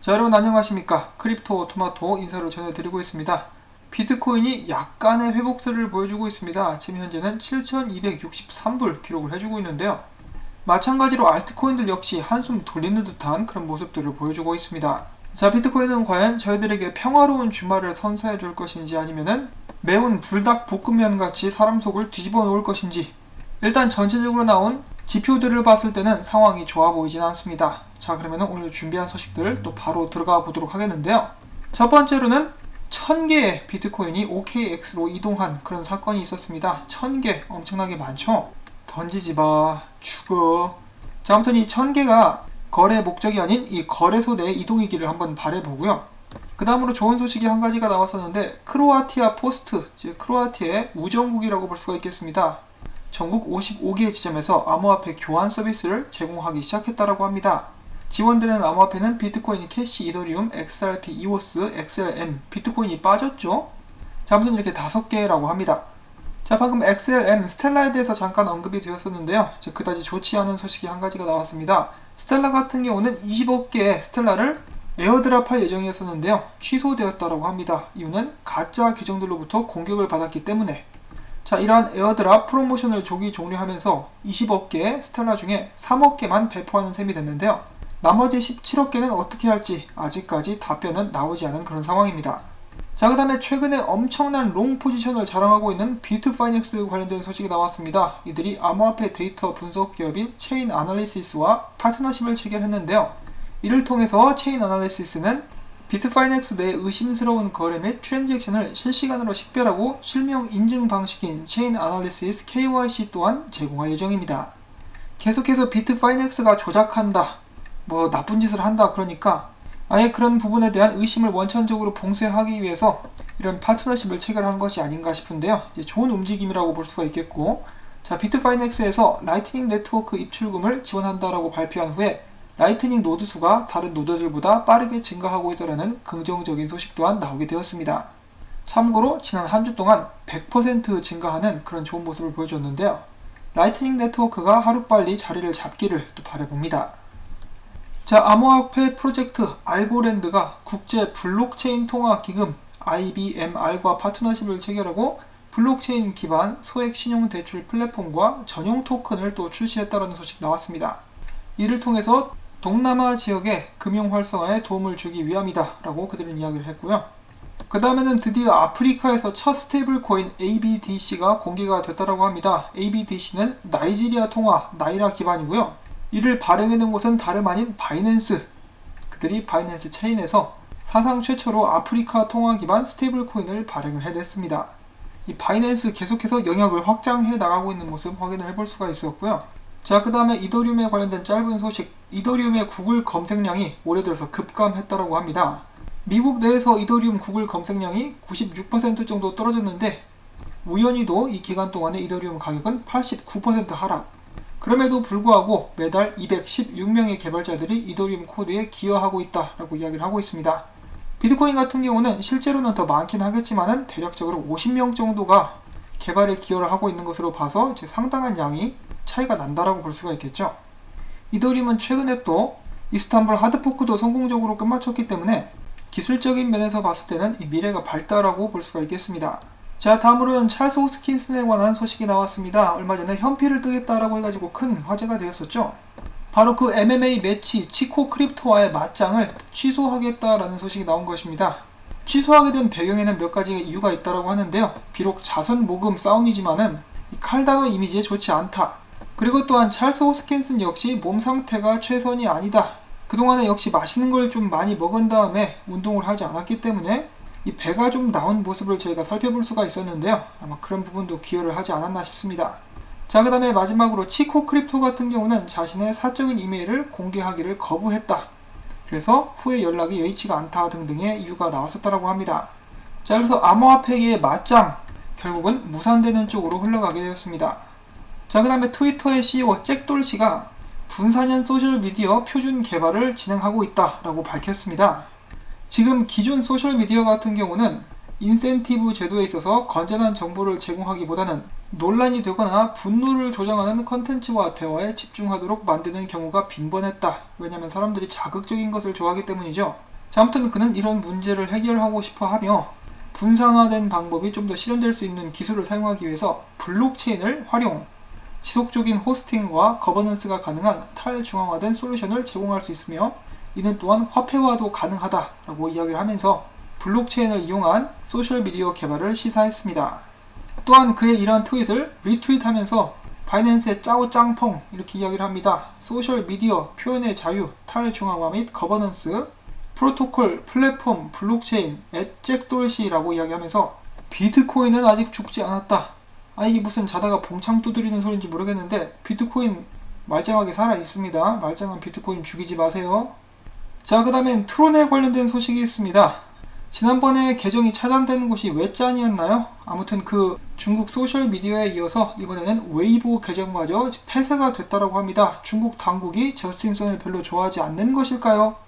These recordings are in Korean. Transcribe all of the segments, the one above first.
자, 여러분 안녕하십니까. 크립토 토마토 인사를 전해드리고 있습니다. 비트코인이 약간의 회복세를 보여주고 있습니다. 지금 현재는 7263불 기록을 해주고 있는데요. 마찬가지로 알트코인들 역시 한숨 돌리는 듯한 그런 모습들을 보여주고 있습니다. 자, 비트코인은 과연 저희들에게 평화로운 주말을 선사해 줄 것인지 아니면은 매운 불닭 볶음면 같이 사람 속을 뒤집어 놓을 것인지, 일단 전체적으로 나온 지표들을 봤을 때는 상황이 좋아 보이진 않습니다. 자, 그러면 오늘 준비한 소식들 또 바로 들어가 보도록 하겠는데요. 첫 번째로는 1000개의 비트코인이 OKX로 이동한 그런 사건이 있었습니다. 1000개 엄청나게 많죠? 던지지 마, 죽어. 자, 아무튼 이 1000개가 거래 목적이 아닌 이 거래소 내 이동이기를 한번 바라보고요. 그 다음으로 좋은 소식이 한 가지가 나왔었는데, 크로아티아 포스트, 즉 크로아티아의 우정국이라고 볼 수가 있겠습니다. 전국 55개의 지점에서 암호화폐 교환 서비스를 제공하기 시작했다고 합니다. 지원되는 암호화폐는 비트코인, 캐시, 이더리움, XRP, 이오스, XLM, 비트코인이 빠졌죠? 자, 아무튼 이렇게 5개라고 합니다. 자, 방금 XLM, 스텔라에 대해서 잠깐 언급이 되었었는데요. 그다지 좋지 않은 소식이 한 가지가 나왔습니다. 스텔라 같은 경우는 20억 개의 스텔라를 에어드랍할 예정이었었는데요. 취소되었다고 합니다. 이유는 가짜 계정들로부터 공격을 받았기 때문에. 자, 이러한 에어드랍 프로모션을 조기 종료하면서 20억 개의 스텔라 중에 3억 개만 배포하는 셈이 됐는데요. 나머지 17억 개는 어떻게 할지 아직까지 답변은 나오지 않은 그런 상황입니다. 자, 그 다음에 최근에 엄청난 롱 포지션을 자랑하고 있는 비트파이넥스 관련된 소식이 나왔습니다. 이들이 암호화폐 데이터 분석 기업인 체인 아널리시스와 파트너십을 체결했는데요. 이를 통해서 체인 아널리시스는 비트파이넥스 내 의심스러운 거래 및 트랜잭션을 실시간으로 식별하고 실명 인증 방식인 체인 아널리시스 KYC 또한 제공할 예정입니다. 계속해서 비트파이넥스가 조작한다, 나쁜 짓을 한다, 그러니까 아예 그런 부분에 대한 의심을 원천적으로 봉쇄하기 위해서 이런 파트너십을 체결한 것이 아닌가 싶은데요. 이제 좋은 움직임이라고 볼 수가 있겠고, 자, 비트파이넥스에서 라이트닝 네트워크 입출금을 지원한다라고 발표한 후에 라이트닝 노드 수가 다른 노드들보다 빠르게 증가하고 있다는 긍정적인 소식 또한 나오게 되었습니다. 참고로 지난 한 주 동안 100% 증가하는 그런 좋은 모습을 보여줬는데요. 라이트닝 네트워크가 하루빨리 자리를 잡기를 또 바라봅니다. 자, 암호화폐 프로젝트 알고랜드가 국제 블록체인 통화 기금 IBMR과 파트너십을 체결하고 블록체인 기반 소액 신용 대출 플랫폼과 전용 토큰을 또 출시했다는 소식 나왔습니다. 이를 통해서 동남아 지역의 금융 활성화에 도움을 주기 위함이다 라고 그들은 이야기를 했고요. 그 다음에는 드디어 아프리카에서 첫 스테이블 코인 ABDC가 공개가 됐다고 합니다. ABDC는 나이지리아 통화 나이라 기반이고요. 이를 발행해놓은 곳은 다름 아닌 바이낸스. 그들이 바이낸스 체인에서 사상 최초로 아프리카 통화 기반 스테이블 코인을 발행을 해냈습니다. 이 바이낸스 계속해서 영역을 확장해 나가고 있는 모습 확인을 해볼 수가 있었고요. 자, 그 다음에 이더리움에 관련된 짧은 소식. 이더리움의 구글 검색량이 올해 들어서 급감했다고 합니다. 미국 내에서 이더리움 구글 검색량이 96% 정도 떨어졌는데, 우연히도 이 기간 동안에 이더리움 가격은 89% 하락. 그럼에도 불구하고 매달 216명의 개발자들이 이더리움 코드에 기여하고 있다라고 이야기를 하고 있습니다. 비트코인 같은 경우는 실제로는 더 많긴 하겠지만은 대략적으로 50명 정도가 개발에 기여를 하고 있는 것으로 봐서 상당한 양이 차이가 난다라고 볼 수가 있겠죠. 이더리움은 최근에 또 이스탄불 하드포크도 성공적으로 끝마쳤기 때문에 기술적인 면에서 봤을 때는 이 미래가 밝다라고 볼 수가 있겠습니다. 자, 다음으로는 찰스 호스킨슨에 관한 소식이 나왔습니다. 얼마 전에 현피를 뜨겠다라고 해가지고 큰 화제가 되었었죠. 바로 그 MMA 매치 치코 크립토와의 맞짱을 취소하겠다라는 소식이 나온 것입니다. 취소하게 된 배경에는 몇 가지 이유가 있다라고 하는데요. 비록 자선 모금 싸움이지만은 이 칼다노 이미지에 좋지 않다. 그리고 또한 찰스 호스킨슨 역시 몸 상태가 최선이 아니다. 그동안에 역시 맛있는 걸 좀 많이 먹은 다음에 운동을 하지 않았기 때문에 이 배가 좀 나온 모습을 저희가 살펴볼 수가 있었는데요. 아마 그런 부분도 기여를 하지 않았나 싶습니다. 자, 그 다음에 마지막으로 치코 크립토 같은 경우는 자신의 사적인 이메일을 공개하기를 거부했다. 그래서 후에 연락이 여의치가 않다 등등의 이유가 나왔었다고 합니다. 자, 그래서 암호화폐계의 맞짱 결국은 무산되는 쪽으로 흘러가게 되었습니다. 자, 그 다음에 트위터의 CEO 잭돌씨가 분산형 소셜미디어 표준 개발을 진행하고 있다라고 밝혔습니다. 지금 기존 소셜미디어 같은 경우는 인센티브 제도에 있어서 건전한 정보를 제공하기보다는 논란이 되거나 분노를 조장하는 컨텐츠와 대화에 집중하도록 만드는 경우가 빈번했다. 왜냐하면 사람들이 자극적인 것을 좋아하기 때문이죠. 자, 아무튼 그는 이런 문제를 해결하고 싶어 하며 분산화된 방법이 좀 더 실현될 수 있는 기술을 사용하기 위해서 블록체인을 활용, 지속적인 호스팅과 거버넌스가 가능한 탈중앙화된 솔루션을 제공할 수 있으며 이는 또한 화폐화도 가능하다라고 이야기를 하면서 블록체인을 이용한 소셜미디어 개발을 시사했습니다. 또한 그의 이러한 트윗을 리트윗하면서 바이낸스의 짜오 짱펑 이렇게 이야기를 합니다. 소셜미디어, 표현의 자유, 탈중앙화 및 거버넌스, 프로토콜, 플랫폼, 블록체인, 쨉돌시라고 이야기하면서 비트코인은 아직 죽지 않았다. 이게 무슨 자다가 봉창 두드리는 소리인지 모르겠는데 비트코인 말짱하게 살아있습니다. 말짱한 비트코인 죽이지 마세요. 자, 그 다음엔 트론에 관련된 소식이 있습니다. 지난번에 계정이 차단되는 곳이 웨짠이었나요? 아무튼 그 중국 소셜미디어에 이어서 이번에는 웨이보 계정마저 폐쇄가 됐다고 합니다. 중국 당국이 저스틴 선을 별로 좋아하지 않는 것일까요?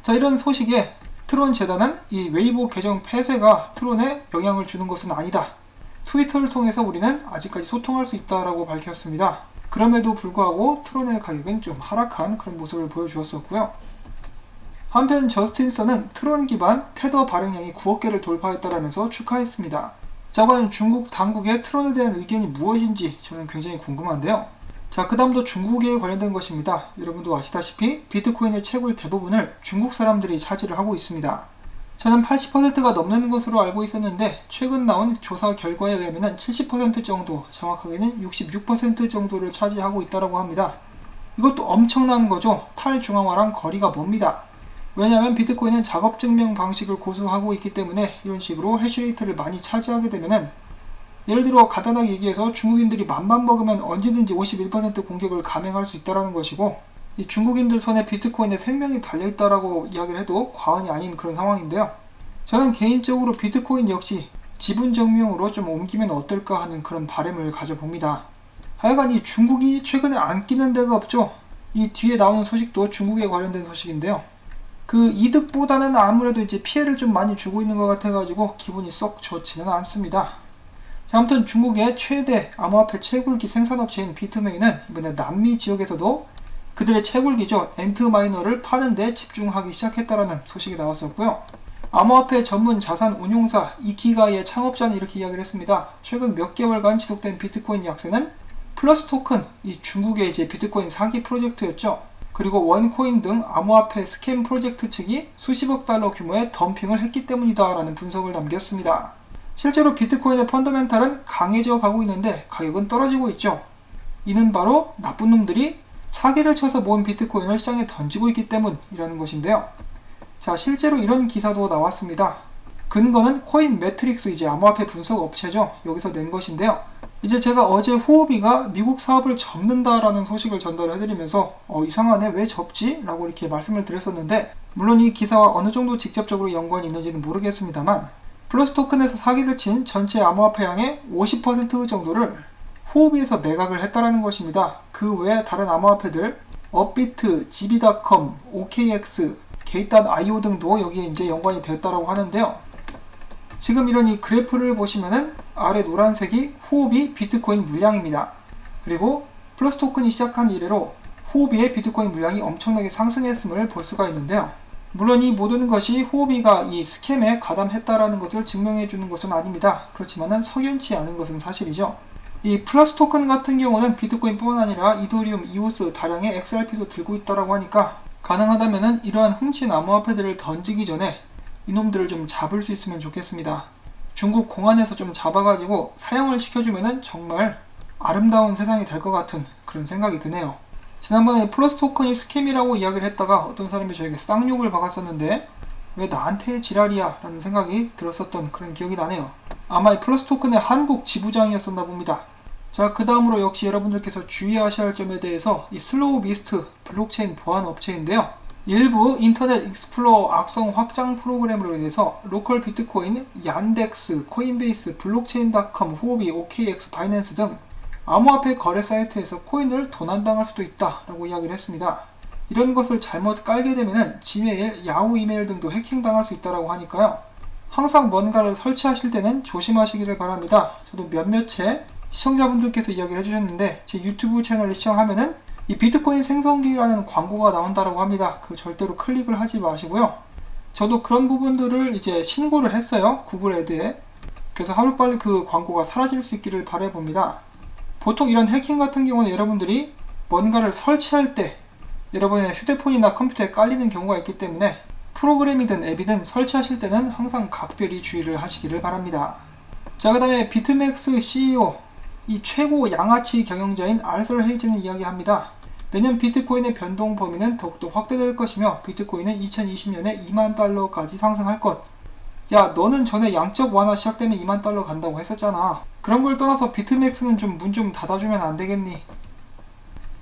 자, 이런 소식에 트론 재단은 이 웨이보 계정 폐쇄가 트론에 영향을 주는 것은 아니다. 트위터를 통해서 우리는 아직까지 소통할 수 있다라고 밝혔습니다. 그럼에도 불구하고 트론의 가격은 좀 하락한 그런 모습을 보여주었었고요. 한편 저스틴 선은 트론 기반 테더 발행량이 9억 개를 돌파했다라면서 축하했습니다. 자, 과연 중국 당국의 트론에 대한 의견이 무엇인지 저는 굉장히 궁금한데요. 자, 그 다음도 중국에 관련된 것입니다. 여러분도 아시다시피 비트코인의 채굴 대부분을 중국 사람들이 차지를 하고 있습니다. 저는 80%가 넘는 것으로 알고 있었는데 최근 나온 조사 결과에 의하면 70% 정도, 정확하게는 66% 정도를 차지하고 있다고 합니다. 이것도 엄청난 거죠. 탈중앙화랑 거리가 멉니다. 왜냐하면 비트코인은 작업 증명 방식을 고수하고 있기 때문에 이런 식으로 해시레이트를 많이 차지하게 되면은 예를 들어 간단하게 얘기해서 중국인들이 맘만 먹으면 언제든지 51% 공격을 감행할 수 있다는 것이고 이 중국인들 손에 비트코인의 생명이 달려있다라고 이야기를 해도 과언이 아닌 그런 상황인데요. 저는 개인적으로 비트코인 역시 지분 증명으로 좀 옮기면 어떨까 하는 그런 바람을 가져봅니다. 하여간 이 중국이 최근에 안 끼는 데가 없죠. 이 뒤에 나오는 소식도 중국에 관련된 소식인데요. 그 이득보다는 아무래도 이제 피해를 좀 많이 주고 있는 것 같아가지고 기분이 썩 좋지는 않습니다. 자, 아무튼 중국의 최대 암호화폐 채굴기 생산업체인 비트메인은 이번에 남미 지역에서도 그들의 채굴기죠, 엔트마이너를 파는 데 집중하기 시작했다라는 소식이 나왔었고요. 암호화폐 전문 자산 운용사 이키가이의 창업자는 이렇게 이야기를 했습니다. 최근 몇 개월간 지속된 비트코인 약세는 플러스 토큰, 이 중국의 이제 비트코인 사기 프로젝트였죠. 그리고 원코인 등 암호화폐 스캠 프로젝트 측이 수십억 달러 규모의 덤핑을 했기 때문이다 라는 분석을 남겼습니다. 실제로 비트코인의 펀더멘탈은 강해져 가고 있는데 가격은 떨어지고 있죠. 이는 바로 나쁜 놈들이 사기를 쳐서 모은 비트코인을 시장에 던지고 있기 때문이라는 것인데요. 자, 실제로 이런 기사도 나왔습니다. 근거는 코인 매트릭스, 이제 암호화폐 분석 업체죠. 여기서 낸 것인데요. 이제 제가 어제 후오비가 미국 사업을 접는다라는 소식을 전달을 해드리면서 이상하네, 왜 접지? 라고 이렇게 말씀을 드렸었는데, 물론 이 기사와 어느 정도 직접적으로 연관이 있는지는 모르겠습니다만 플러스 토큰에서 사기를 친 전체 암호화폐량의 50% 정도를 후오비에서 매각을 했다라는 것입니다. 그 외에 다른 암호화폐들 업비트, gb.com, OKX, gate.io 등도 여기에 이제 연관이 되었다라고 하는데요. 지금 이런 이 그래프를 보시면은 아래 노란색이 후오비 비트코인 물량입니다. 그리고 플러스 토큰이 시작한 이래로 후오비의 비트코인 물량이 엄청나게 상승했음을 볼 수가 있는데요. 물론 이 모든 것이 후오비가 이 스캠에 가담했다라는 것을 증명해 주는 것은 아닙니다. 그렇지만은 석연치 않은 것은 사실이죠. 이 플러스 토큰 같은 경우는 비트코인뿐만 아니라 이더리움, 이오스, 다량의 XRP도 들고 있다라고 하니까 가능하다면은 이러한 훔친 암호화폐들을 던지기 전에 이놈들을 좀 잡을 수 있으면 좋겠습니다. 중국 공안에서 좀 잡아가지고 사형을 시켜주면은 정말 아름다운 세상이 될 것 같은 그런 생각이 드네요. 지난번에 플러스 토큰이 스캠이라고 이야기를 했다가 어떤 사람이 저에게 쌍욕을 박았었는데 왜 나한테 지랄이야 라는 생각이 들었었던 그런 기억이 나네요. 아마 이 플러스 토큰의 한국 지부장이었었나 봅니다. 자, 그 다음으로 역시 여러분들께서 주의하셔야 할 점에 대해서 이 슬로우 미스트 블록체인 보안 업체인데요. 일부 인터넷 익스플로어 악성 확장 프로그램으로 인해서 로컬 비트코인, 얀덱스, 코인베이스, 블록체인.com, 후오비, OKX, 바이낸스 등 암호화폐 거래 사이트에서 코인을 도난당할 수도 있다라고 이야기를 했습니다. 이런 것을 잘못 깔게 되면 지메일, 야후 이메일 등도 해킹당할 수 있다고 하니까요. 항상 뭔가를 설치하실 때는 조심하시기를 바랍니다. 저도 몇몇의 시청자분들께서 이야기를 해주셨는데 제 유튜브 채널을 시청하면은 이 비트코인 생성기라는 광고가 나온다고 합니다. 그 절대로 클릭을 하지 마시고요. 저도 그런 부분들을 이제 신고를 했어요. 구글 애드에. 그래서 하루빨리 그 광고가 사라질 수 있기를 바라봅니다. 보통 이런 해킹 같은 경우는 여러분들이 뭔가를 설치할 때 여러분의 휴대폰이나 컴퓨터에 깔리는 경우가 있기 때문에 프로그램이든 앱이든 설치하실 때는 항상 각별히 주의를 하시기를 바랍니다. 자, 그 다음에 비트맥스 CEO, 이 최고 양아치 경영자인 알서 헤이즈는 이야기합니다. 내년 비트코인의 변동 범위는 더욱더 확대될 것이며 비트코인은 2020년에 2만 달러까지 상승할 것. 야, 너는 전에 양적 완화 시작되면 2만 달러 간다고 했었잖아. 그런 걸 떠나서 비트맥스는 좀 문 좀 닫아주면 안 되겠니?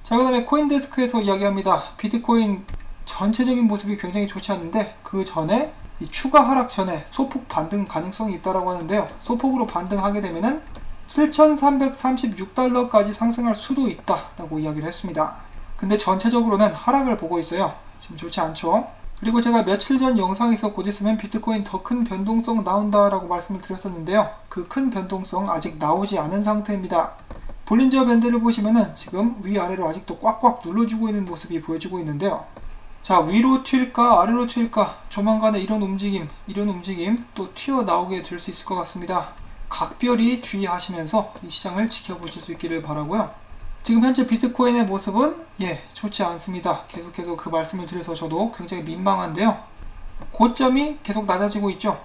자, 그 다음에 코인데스크에서 이야기합니다. 비트코인 전체적인 모습이 굉장히 좋지 않은데 그 전에 이 추가 하락 전에 소폭 반등 가능성이 있다고 하는데요. 소폭으로 반등하게 되면은 7,336달러까지 상승할 수도 있다라고 이야기를 했습니다. 근데 전체적으로는 하락을 보고 있어요. 지금 좋지 않죠? 그리고 제가 며칠 전 영상에서 곧 있으면 비트코인 더 큰 변동성 나온다라고 말씀을 드렸었는데요. 그 큰 변동성 아직 나오지 않은 상태입니다. 볼린저 밴드를 보시면은 지금 위아래로 아직도 꽉꽉 눌러주고 있는 모습이 보여지고 있는데요. 자, 위로 튈까 아래로 튈까 조만간에 이런 움직임 또 튀어나오게 될 수 있을 것 같습니다. 각별히 주의하시면서 이 시장을 지켜보실 수 있기를 바라고요. 지금 현재 비트코인의 모습은 좋지 않습니다. 계속해서 그 말씀을 드려서 저도 굉장히 민망한데요. 고점이 계속 낮아지고 있죠.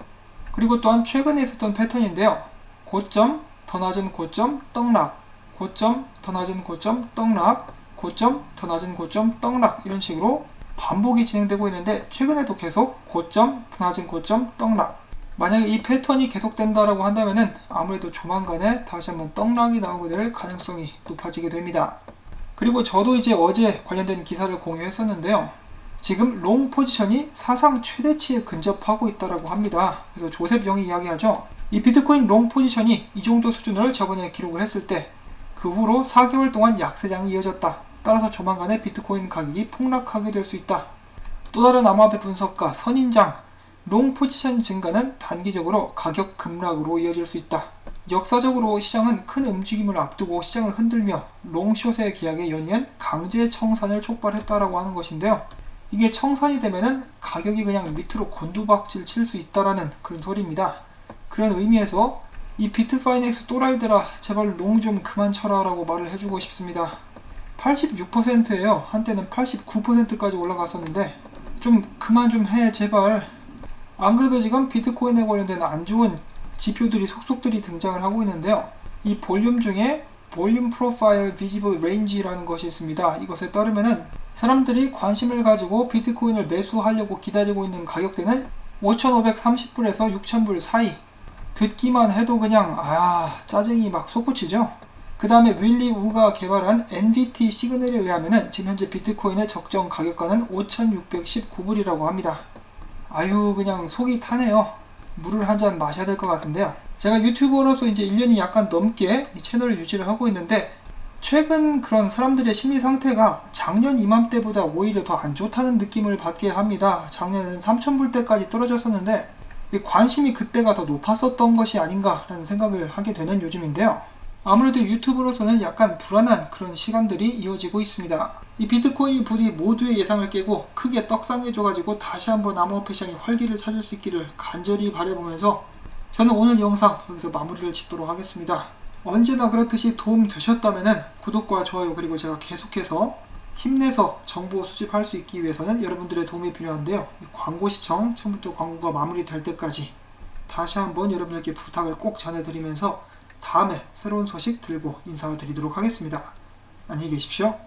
그리고 또한 최근에 있었던 패턴인데요. 고점, 더 낮은 고점, 떡락, 고점, 더 낮은 고점, 떡락, 고점, 더 낮은 고점, 떡락, 이런 식으로 반복이 진행되고 있는데 최근에도 계속 고점, 더 낮은 고점, 떡락. 만약에 이 패턴이 계속된다라고 한다면은 아무래도 조만간에 다시 한번 떡락이 나오게 될 가능성이 높아지게 됩니다. 그리고 저도 이제 어제 관련된 기사를 공유했었는데요. 지금 롱 포지션이 사상 최대치에 근접하고 있다라고 합니다. 그래서 조셉 영이 이야기하죠. 이 비트코인 롱 포지션이 이 정도 수준을 저번에 기록을 했을 때 그 후로 4개월 동안 약세장이 이어졌다. 따라서 조만간에 비트코인 가격이 폭락하게 될 수 있다. 또 다른 암호화폐 분석가 선인장, 롱 포지션 증가는 단기적으로 가격 급락으로 이어질 수 있다. 역사적으로 시장은 큰 움직임을 앞두고 시장을 흔들며 롱숏의 계약에 연이은 강제 청산을 촉발했다라고 하는 것인데요. 이게 청산이 되면은 가격이 그냥 밑으로 곤두박질 칠 수 있다라는 그런 소리입니다. 그런 의미에서 이 비트파이넥스 또라이들아 제발 롱 좀 그만 쳐라 라고 말을 해주고 싶습니다. 86%예요. 한때는 89%까지 올라갔었는데 좀 그만 좀 해 제발. 안 그래도 지금 비트코인에 관련된 안 좋은 지표들이 속속들이 등장을 하고 있는데요. 이 볼륨 중에 볼륨 프로파일 비지블 레인지라는 것이 있습니다. 이것에 따르면은 사람들이 관심을 가지고 비트코인을 매수하려고 기다리고 있는 가격대는 5,530불에서 6,000불 사이. 듣기만 해도 그냥 짜증이 막 솟구치죠. 그 다음에 윌리 우가 개발한 NVT 시그널에 의하면은 지금 현재 비트코인의 적정 가격가는 5,619불이라고 합니다. 그냥 속이 타네요. 물을 한 잔 마셔야 될 것 같은데요. 제가 유튜버로서 이제 1년이 약간 넘게 이 채널을 유지를 하고 있는데 최근 그런 사람들의 심리 상태가 작년 이맘때보다 오히려 더 안 좋다는 느낌을 받게 합니다. 작년에는 3,000불 때까지 떨어졌었는데 관심이 그때가 더 높았었던 것이 아닌가라는 생각을 하게 되는 요즘인데요. 아무래도 유튜브로서는 약간 불안한 그런 시간들이 이어지고 있습니다. 이 비트코인이 부디 모두의 예상을 깨고 크게 떡상해줘가지고 다시 한번 암호화폐 시장이 활기를 찾을 수 있기를 간절히 바라보면서 저는 오늘 영상 여기서 마무리를 짓도록 하겠습니다. 언제나 그렇듯이 도움 되셨다면 구독과 좋아요 그리고 제가 계속해서 힘내서 정보 수집할 수 있기 위해서는 여러분들의 도움이 필요한데요. 이 광고 시청 처음부터 광고가 마무리될 때까지 다시 한번 여러분들께 부탁을 꼭 전해드리면서 다음에 새로운 소식 들고 인사드리도록 하겠습니다. 안녕히 계십시오.